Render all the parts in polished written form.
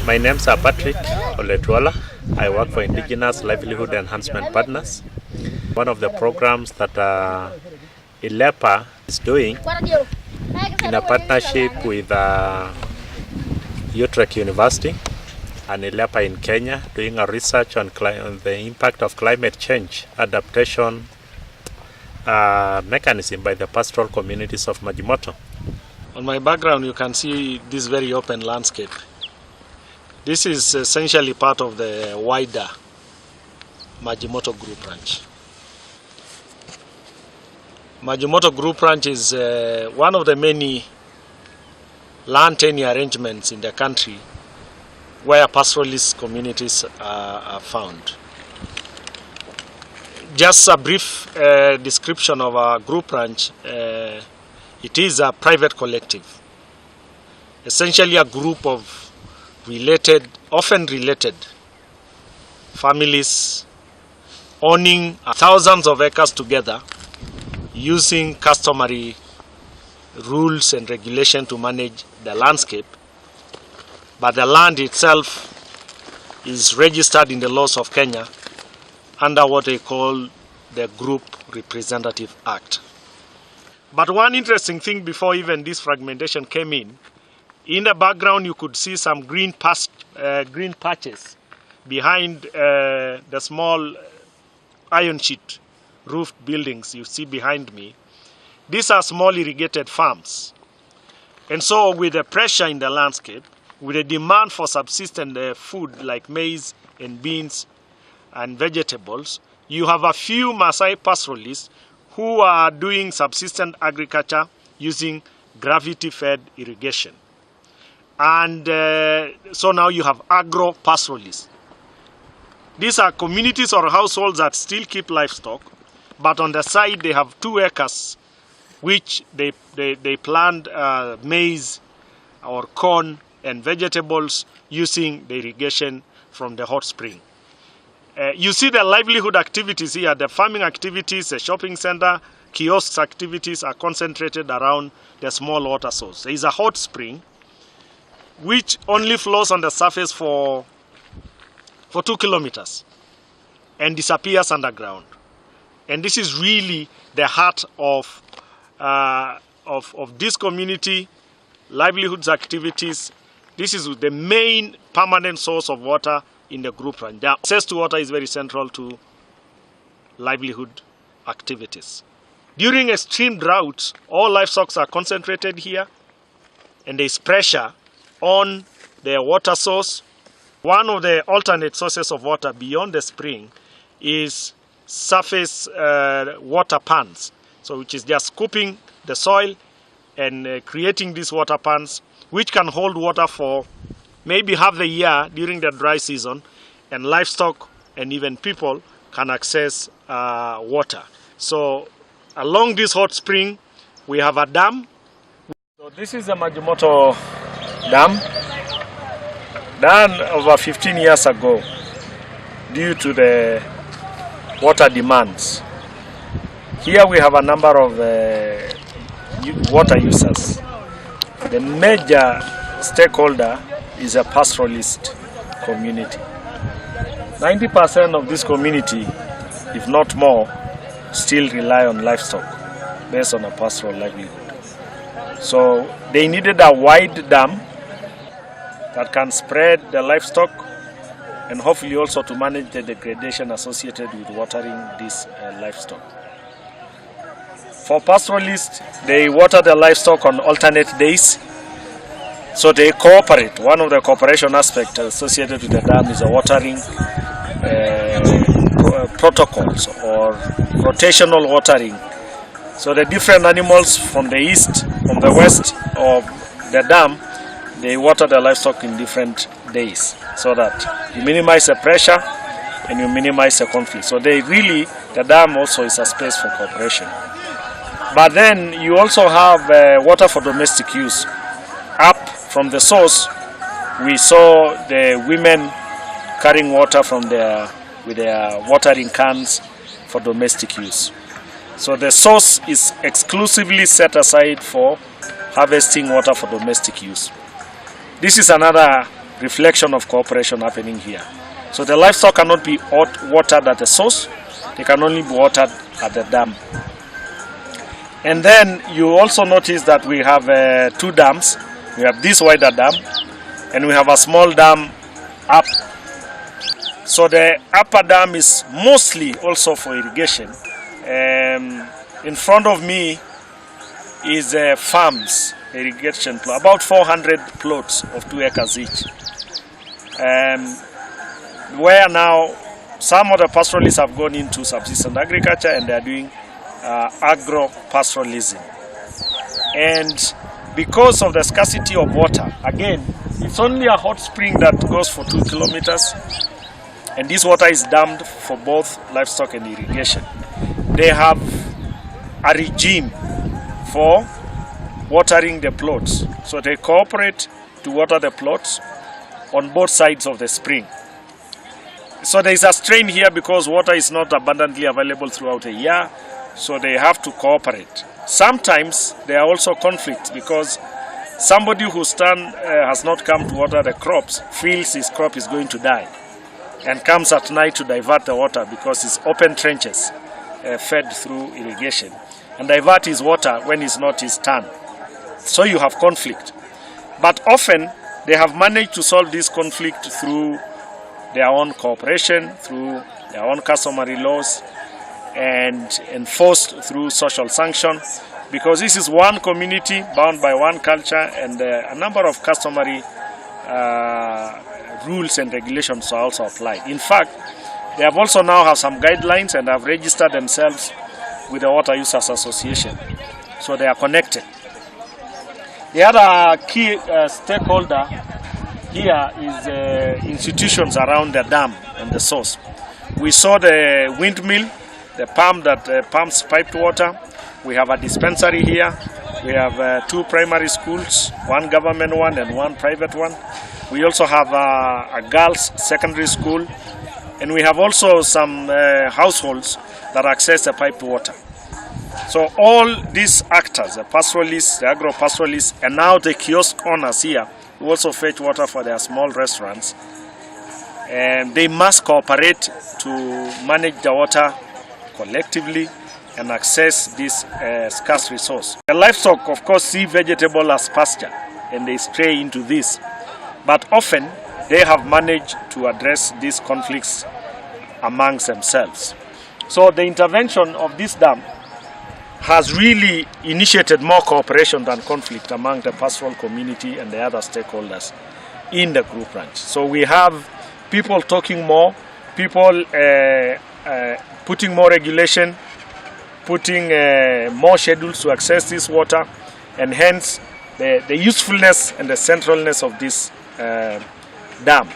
My name's Patrick Oletwala. I work for Indigenous Livelihood Enhancement Partners. One of the programs that ILEPA is doing in a partnership with Utrecht University and ILEPA in Kenya, doing a research on the impact of climate change adaptation mechanism by the pastoral communities of Maji moto. On my background, you can see this very open landscape. This is essentially part of the wider Maji moto group ranch. Maji moto group ranch is one of the many land tenure arrangements in the country where pastoralist communities are found. Just a brief description of our group ranch. It is a private collective, essentially a group of often related families owning thousands of acres together, using customary rules and regulation to manage the landscape. But the land itself is registered in the laws of Kenya under what they call the Group Representative Act. But one interesting thing before even this fragmentation came in the background you could see some green patches behind the small iron sheet roofed buildings you see behind me. These are small irrigated farms. And so with the pressure in the landscape, with a demand for subsistent food like maize and beans and vegetables, you have a few Maasai pastoralists who are doing subsistent agriculture using gravity-fed irrigation. And so now you have agro-pastoralists. These are communities or households that still keep livestock, but on the side they have 2 acres which they plant maize or corn and vegetables using the irrigation from the hot spring. You see the livelihood activities here, the farming activities, the shopping center, kiosks activities are concentrated around the small water source. There is a hot spring which only flows on the surface for 2 kilometers and disappears underground. And this is really the heart of this community livelihoods activities. This is the main permanent source of water in the group ranch. The access to water is very central to livelihood activities. During extreme droughts, all livestock are concentrated here, and there is pressure on the water source. One of the alternate sources of water beyond the spring is surface water pans, so which is just scooping the soil and creating these water pans, which can hold water for maybe half the year during the dry season, and livestock and even people can access water. So along this hot spring, we have a dam. So this is the Maji moto dam, done over 15 years ago due to the water demands. Here we have a number of water users. The major stakeholder is a pastoralist community. 90% of this community, if not more, still rely on livestock based on a pastoral livelihood. So they needed a wide dam that can spread the livestock and hopefully also to manage the degradation associated with watering this livestock. For pastoralists, they water the livestock on alternate days, so they cooperate. One of the cooperation aspects associated with the dam is the watering protocols or rotational watering. So the different animals from the east, from the west of the dam, they water the livestock in different days so that you minimize the pressure and you minimize the conflict. So the dam also is a space for cooperation. But then you also have water for domestic use. Up from the source, we saw the women carrying water with their watering cans for domestic use. So the source is exclusively set aside for harvesting water for domestic use. This is another reflection of cooperation happening here. So the livestock cannot be watered at the source, they can only be watered at the dam. And then you also notice that we have 2 dams. We have this wider dam and we have a small dam up. So the upper dam is mostly also for irrigation. In front of me is farms, irrigation plot, about 400 plots of 2 acres each. Where now some of the pastoralists have gone into subsistence agriculture and they are doing agro-pastoralism. And because of the scarcity of water, again, it's only a hot spring that goes for 2 kilometers, and this water is dammed for both livestock and irrigation. They have a regime for watering the plots. So they cooperate to water the plots on both sides of the spring. So there is a strain here because water is not abundantly available throughout the year, so they have to cooperate. Sometimes there are also conflicts because somebody who has not come to water the crops feels his crop is going to die and comes at night to divert the water because it's open trenches fed through irrigation, and divert his water when it's not his turn. So you have conflict. But often they have managed to solve this conflict through their own cooperation, through their own customary laws, and enforced through social sanction, because this is one community bound by one culture, and a number of customary rules and regulations are also applied. In fact, they have also now have some guidelines and have registered themselves with the Water Users Association, so they are connected. The other key stakeholder here is institutions around the dam and the source. We saw the windmill, the pump that pumps piped water. We have a dispensary here. We have 2 primary schools, 1 government one and 1 private one. We also have a girls' secondary school, and we have also some households that access the piped water. So all these actors, the pastoralists, the agro-pastoralists, and now the kiosk owners here, who also fetch water for their small restaurants, and they must cooperate to manage the water collectively and access this scarce resource. The livestock, of course, see vegetable as pasture, and they stray into this. But often, they have managed to address these conflicts amongst themselves. So the intervention of this dam has really initiated more cooperation than conflict among the pastoral community and the other stakeholders in the group ranch. So we have people talking more, people putting more regulation, putting more schedules to access this water, and hence the usefulness and the centralness of this dam.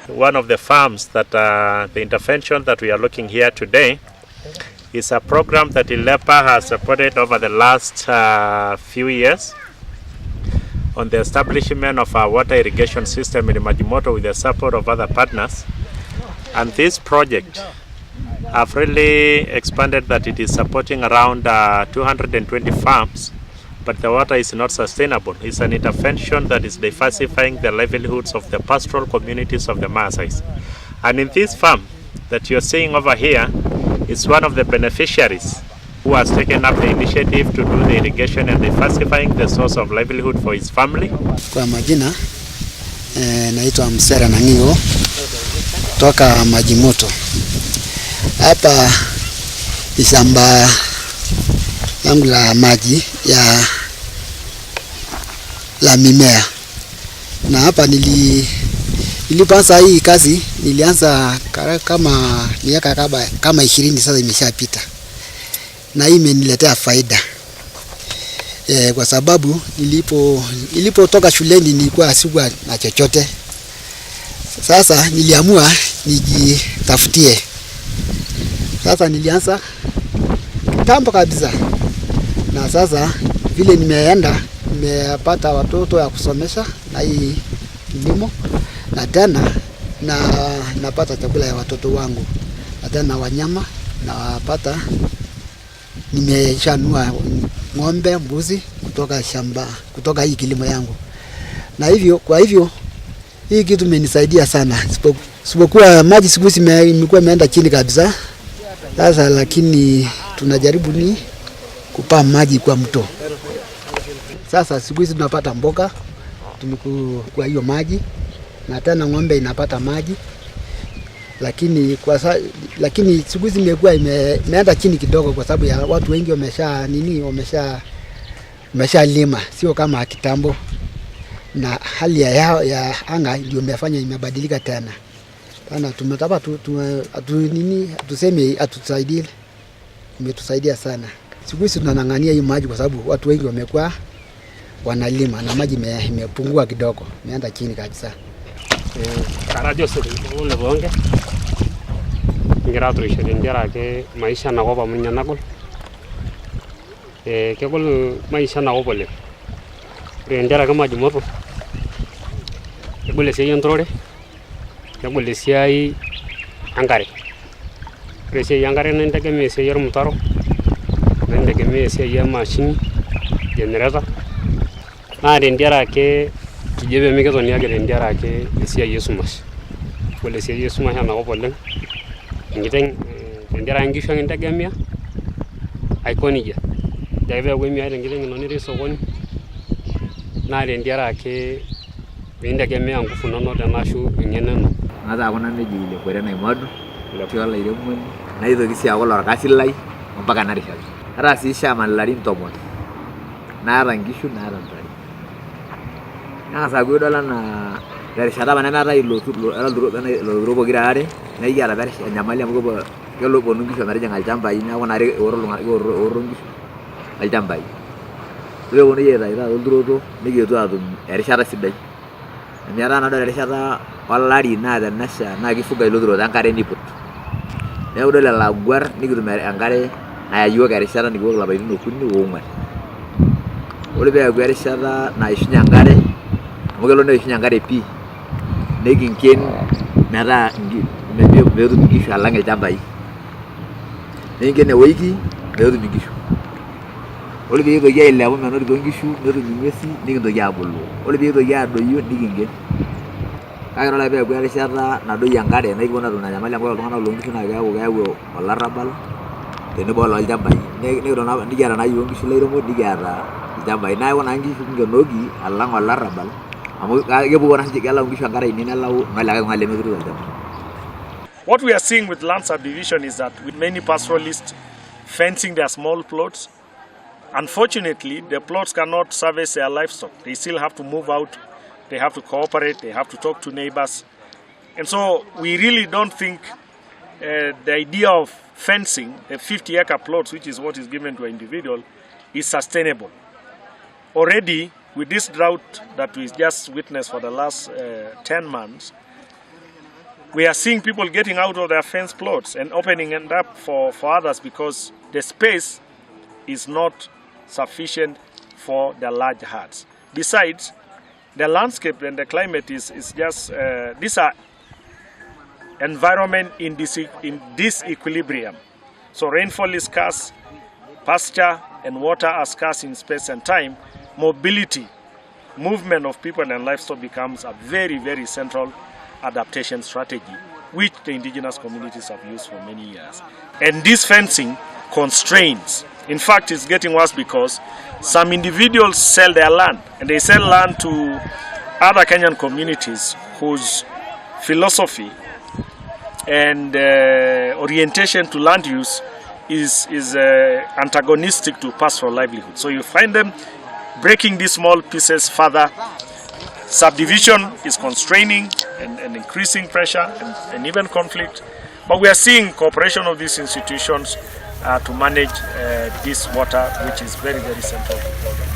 One of the farms that the intervention that we are looking here today is a program that ILEPA has supported over the last few years on the establishment of a water irrigation system in Maji moto with the support of other partners. And this project have really expanded that it is supporting around 220 farms, but the water is not sustainable. It's an intervention that is diversifying the livelihoods of the pastoral communities of the Maasais. And in this farm that you're seeing over here is one of the beneficiaries who has taken up the initiative to do the irrigation and diversifying the source of livelihood for his family. Kwa majina naitwa Msera Nangigo toka Maji moto. Hapa ni shamba langu la maji la mimea, na hapa nilipoanza hii kazi nilianza kama miaka kama 20 sasa imeshapita, na hii imeniletea faida kwa sababu nilipotoka shuleni nilikuwa sikuwa na chochote. Sasa niliamua nijitafutie. Sasa nilianza kitambo kabisa, na sasa vile nimepata watoto ya kusomesha na hii kilimo, na tena napata chakula ya watoto wangu, na tena wanyama napata. Nimeshanua ng'ombe, mbuzi kutoka shamba, kutoka hii kilimo yangu, na hivyo kwa hivyo Hii kitu imenisaidia sana. Sipokuwa maji siku hizi imekuwa imeenda chini kabisa. Sasa lakini tunajaribu ni kupa maji kwa mto. Sasa siku hizi tunapata mboga kwa hiyo maji, na tena ng'ombe inapata maji. Lakini siku hizi imekuwa imeenda chini kidogo kwa sababu ya watu wengi wamesha lima, sio kama kitambo, na hali ya anga ndio imefanya imebadilika tena. Sana tumetaka tuseme atusaidie, imetusaidia sana. Siku hizi tunang'ang'ania hii maji kwa sababu watu wengi wamekuwa wanalima na maji imepungua kidogo, imeenda chini kabisa. Karajo sile bonge. Ngira turisho ndera ke maisha na goba munya nagol. Kegol maisha na gobole. Ndera kama jumoto. Kegol siya ntrore. Kegol siya angare. Siya angare nendegeme siya mutaro. Nendegeme siya machine generator. Na ndera ke kijebe miketo ni agere ndera ke siya yesumas. Kegol siya yesumas na gobole. Ngiteng ndera ngisho ngentegemea ikonija daive gwemi ale ngiteng no ni sokoni na ndera ke ngentegemea ngufu nono tenashu ngeneno ngata kuna neji ile kwere na imodu tiola ile mweni na hizo kisi ya wala kasi lai mpaka narisha ara si shama larin tomon na ara ngishu na ara ntari na sagu dola na terishata bana meta ilo robo girare na yara berisha nyamali amugo kelo bonu ngisho na renga aljamba ina wana oro ngisho aljamba ule woni yera ira olduroto nigeto adum erishata sidai nyara na dole erishata walari na da nasha na kifuga ilo duroto ankare niput ne udole la gwar nigitu mere ankare na yayo erishata nigo la bainu kunni wongwa ole be erishata na ishinya ankare mugelo ne ishinya ankare pi neginken mera medo bigisho alang eltambai nengene wiki medo bigisho ole bigo ya ile abo meno bigisho medo ngesi nigindo ya bulu ole bigo ya doyo nigingen kagero la be gwere shata na doyo ngare na igona na nyamali ngo tungana longisho na gawo olarabal tene bolo eltambai negiro na ndigara na yo ngisho leiro mo ndigara eltambai na wona ngisho ngenogi alang olarabal. What we are seeing with land subdivision is that with many pastoralists fencing their small plots, unfortunately the plots cannot service their livestock. They still have to move out, they have to cooperate, they have to talk to neighbors. And so we really don't think the idea of fencing the 50-acre plots, which is what is given to an individual, is sustainable. Already, with this drought that we just witnessed for the last 10 months, we are seeing people getting out of their fence plots and opening it up for others because the space is not sufficient for the large herds. Besides, the landscape and the climate is just, these are environment in disequilibrium. So rainfall is scarce, pasture and water are scarce in space and time. Mobility, movement of people and livestock becomes a very, very central adaptation strategy, which the indigenous communities have used for many years. And this fencing constrains. In fact, it's getting worse because some individuals sell their land, and they sell land to other Kenyan communities whose philosophy and orientation to land use is antagonistic to pastoral livelihood. So you find them breaking these small pieces further. Subdivision is constraining and increasing pressure and even conflict. But we are seeing cooperation of these institutions to manage this water, which is very, very central to the problem.